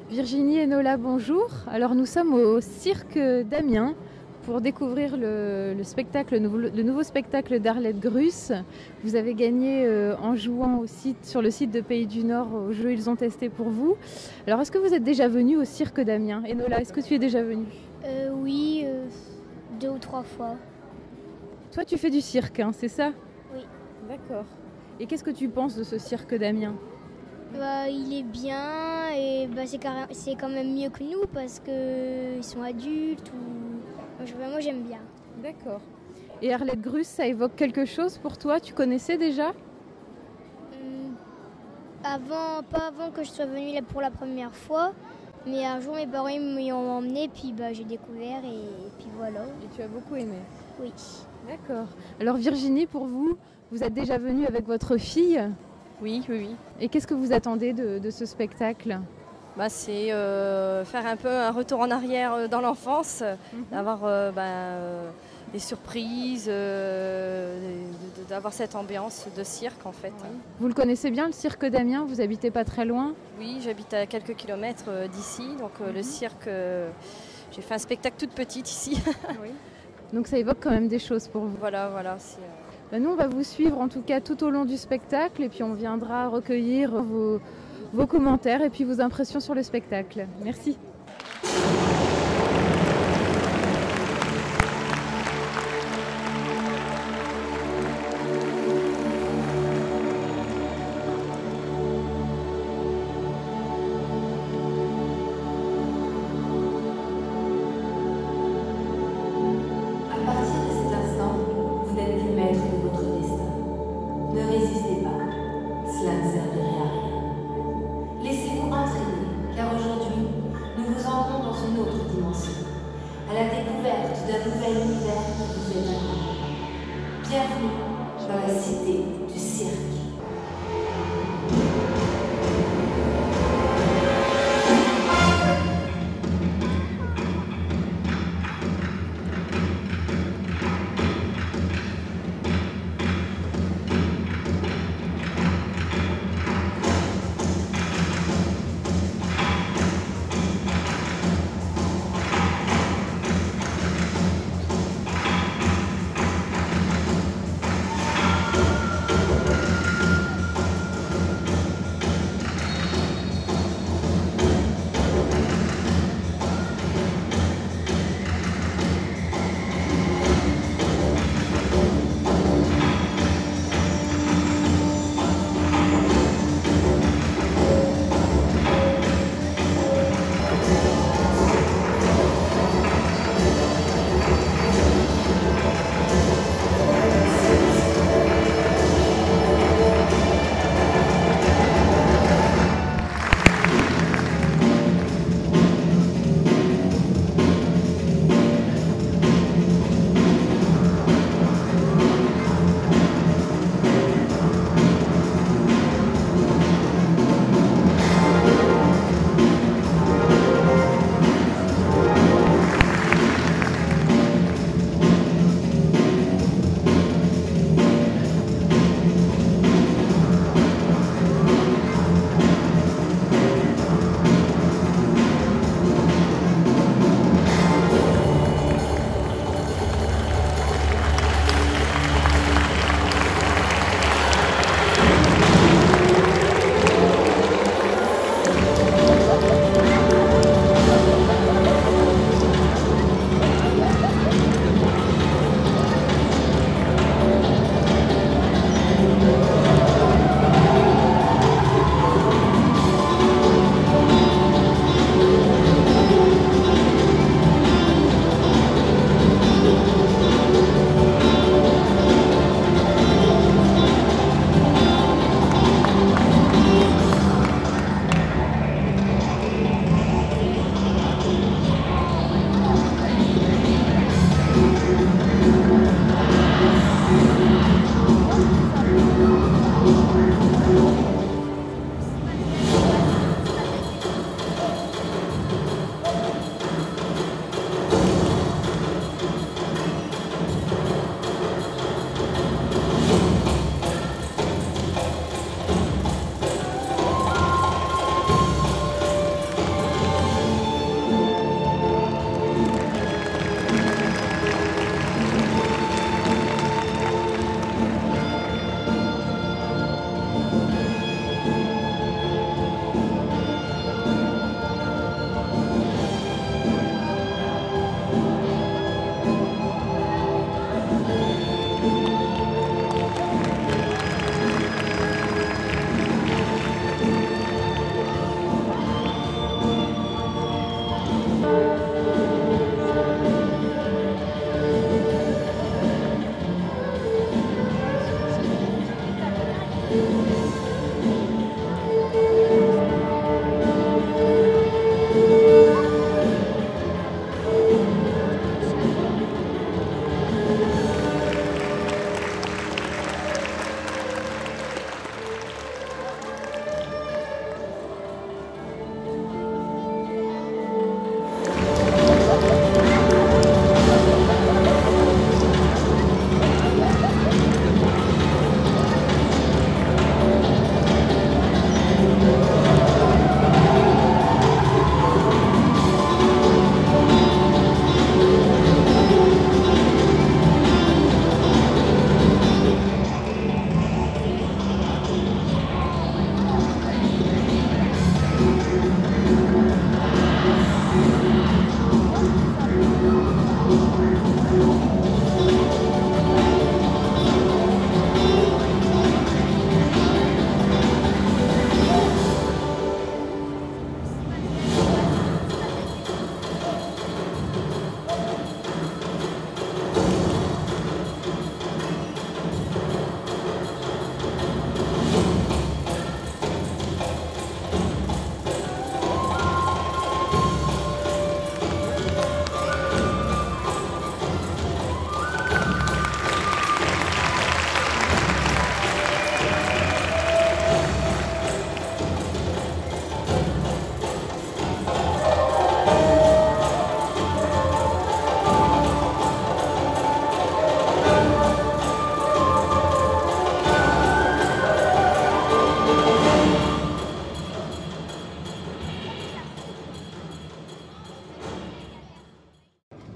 Virginie et Nola, bonjour. Alors nous sommes au cirque d'Amiens pour découvrir le spectacle, le nouveau spectacle d'Arlette Gruss. Vous avez gagné en jouant sur le site de Pays du Nord au jeu Ils ont testé pour vous. Alors est-ce que vous êtes déjà venu au cirque d'Amiens? Et Nola, est-ce que tu es déjà venue? Oui, 2 ou 3 fois. Toi tu fais du cirque, hein, c'est ça? Oui. D'accord. Et qu'est-ce que tu penses de ce cirque d'Amiens? Il est bien et c'est quand même mieux que nous parce qu'ils sont adultes. Moi j'aime bien. D'accord. Et Arlette Gruss, ça évoque quelque chose pour toi? Tu connaissais déjà? Pas avant que je sois venue là pour la première fois, mais un jour mes parents m'y ont emmené, puis j'ai découvert et puis voilà. Et tu as beaucoup aimé? Oui. D'accord. Alors Virginie, pour vous, vous êtes déjà venue avec votre fille? Oui, oui, oui. Et qu'est-ce que vous attendez de ce spectacle? C'est faire un peu un retour en arrière dans l'enfance, d'avoir des surprises, d'avoir cette ambiance de cirque en fait. Oui. Vous le connaissez bien, le cirque d'Amiens? Vous habitez pas très loin? Oui, j'habite à quelques kilomètres d'ici, donc le cirque, j'ai fait un spectacle toute petite ici. Oui. Donc ça évoque quand même des choses pour vous. Voilà. Nous, on va vous suivre en tout cas tout au long du spectacle et puis on viendra recueillir vos commentaires et puis vos impressions sur le spectacle. Merci. À partir de cet instant, vous n'êtes plus maître de votre destin. Ne résistez pas, cela ne servirait à rien. Laissez-vous entraîner, car aujourd'hui, nous vous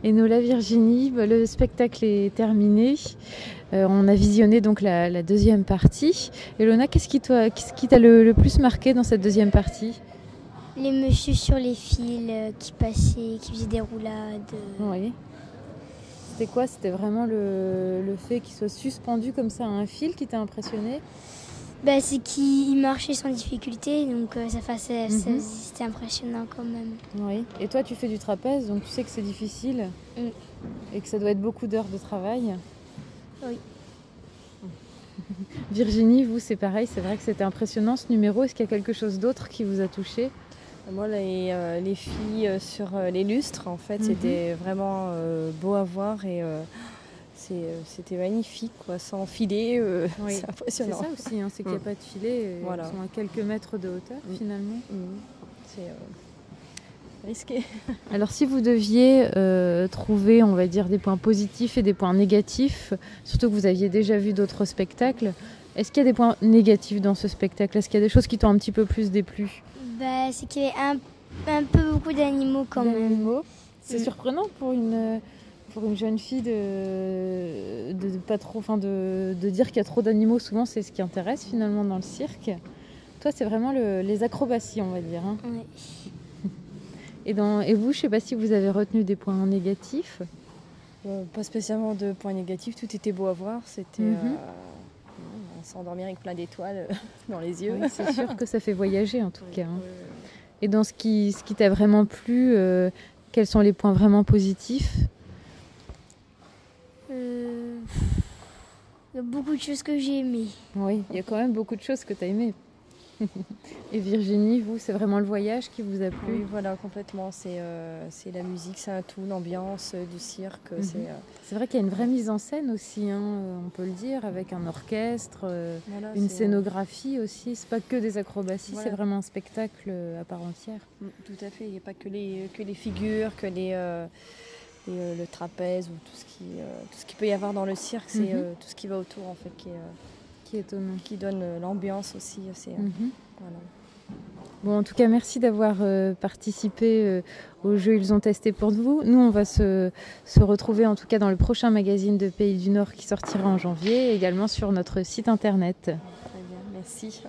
Enola, Virginie, le spectacle est terminé. On a visionné donc la deuxième partie. Elona, qu'est-ce qui t'a le plus marqué dans cette deuxième partie? Les messieurs sur les fils qui passaient, qui faisaient des roulades. Oui. C'était quoi? C'était vraiment le fait qu'il soit suspendu comme ça à un fil qui t'a impressionné? C'est qu'il marchait sans difficulté, donc c'était impressionnant quand même. Oui. Et toi, tu fais du trapèze, donc tu sais que c'est difficile et que ça doit être beaucoup d'heures de travail. Oui. Virginie, vous, c'est pareil, c'est vrai que c'était impressionnant ce numéro. Est-ce qu'il y a quelque chose d'autre qui vous a touché? Moi, les filles sur les lustres, en fait, c'était vraiment beau à voir et c'était magnifique, quoi, sans filet, Oui. c'est impressionnant. C'est ça aussi, c'est qu'il n'y a pas de filet, Voilà. Ils sont à quelques mètres de hauteur finalement. C'est risqué. Alors si vous deviez trouver, on va dire, des points positifs et des points négatifs, surtout que vous aviez déjà vu d'autres spectacles, est-ce qu'il y a des points négatifs dans ce spectacle? Est-ce qu'il y a des choses qui t'ont un petit peu plus déplu? C'est qu'il y avait un peu beaucoup d'animaux quand même. C'est surprenant pour une jeune fille de pas trop, de dire qu'il y a trop d'animaux. Souvent, c'est ce qui intéresse finalement dans le cirque. Toi, c'est vraiment les acrobaties, on va dire. Ouais. Et vous, je ne sais pas si vous avez retenu des points négatifs. Pas spécialement de points négatifs, tout était beau à voir. C'était s'endormir avec plein d'étoiles dans les yeux. Oui, c'est sûr que ça fait voyager en tout cas. Et dans ce qui t'a vraiment plu, quels sont les points vraiment positifs? Il y a beaucoup de choses que j'ai aimées. Oui, il y a quand même beaucoup de choses que tu as aimées. Et Virginie, vous, c'est vraiment le voyage qui vous a plu? Oui, voilà, complètement. C'est la musique, c'est un tout, l'ambiance du cirque. C'est vrai qu'il y a une vraie mise en scène aussi, on peut le dire, avec un orchestre, une scénographie aussi. C'est pas que des acrobaties, c'est vraiment un spectacle à part entière. Tout à fait, il n'y a pas que les figures, que le trapèze ou tout ce qu'il peut y avoir dans le cirque, c'est tout ce qui va autour en fait qui est étonnant, qui donne l'ambiance aussi. Voilà. Bon, en tout cas, merci d'avoir participé au jeu Ils ont testé pour vous. Nous, on va se retrouver en tout cas dans le prochain magazine de Pays du Nord qui sortira en janvier, et également sur notre site internet. Très bien, merci.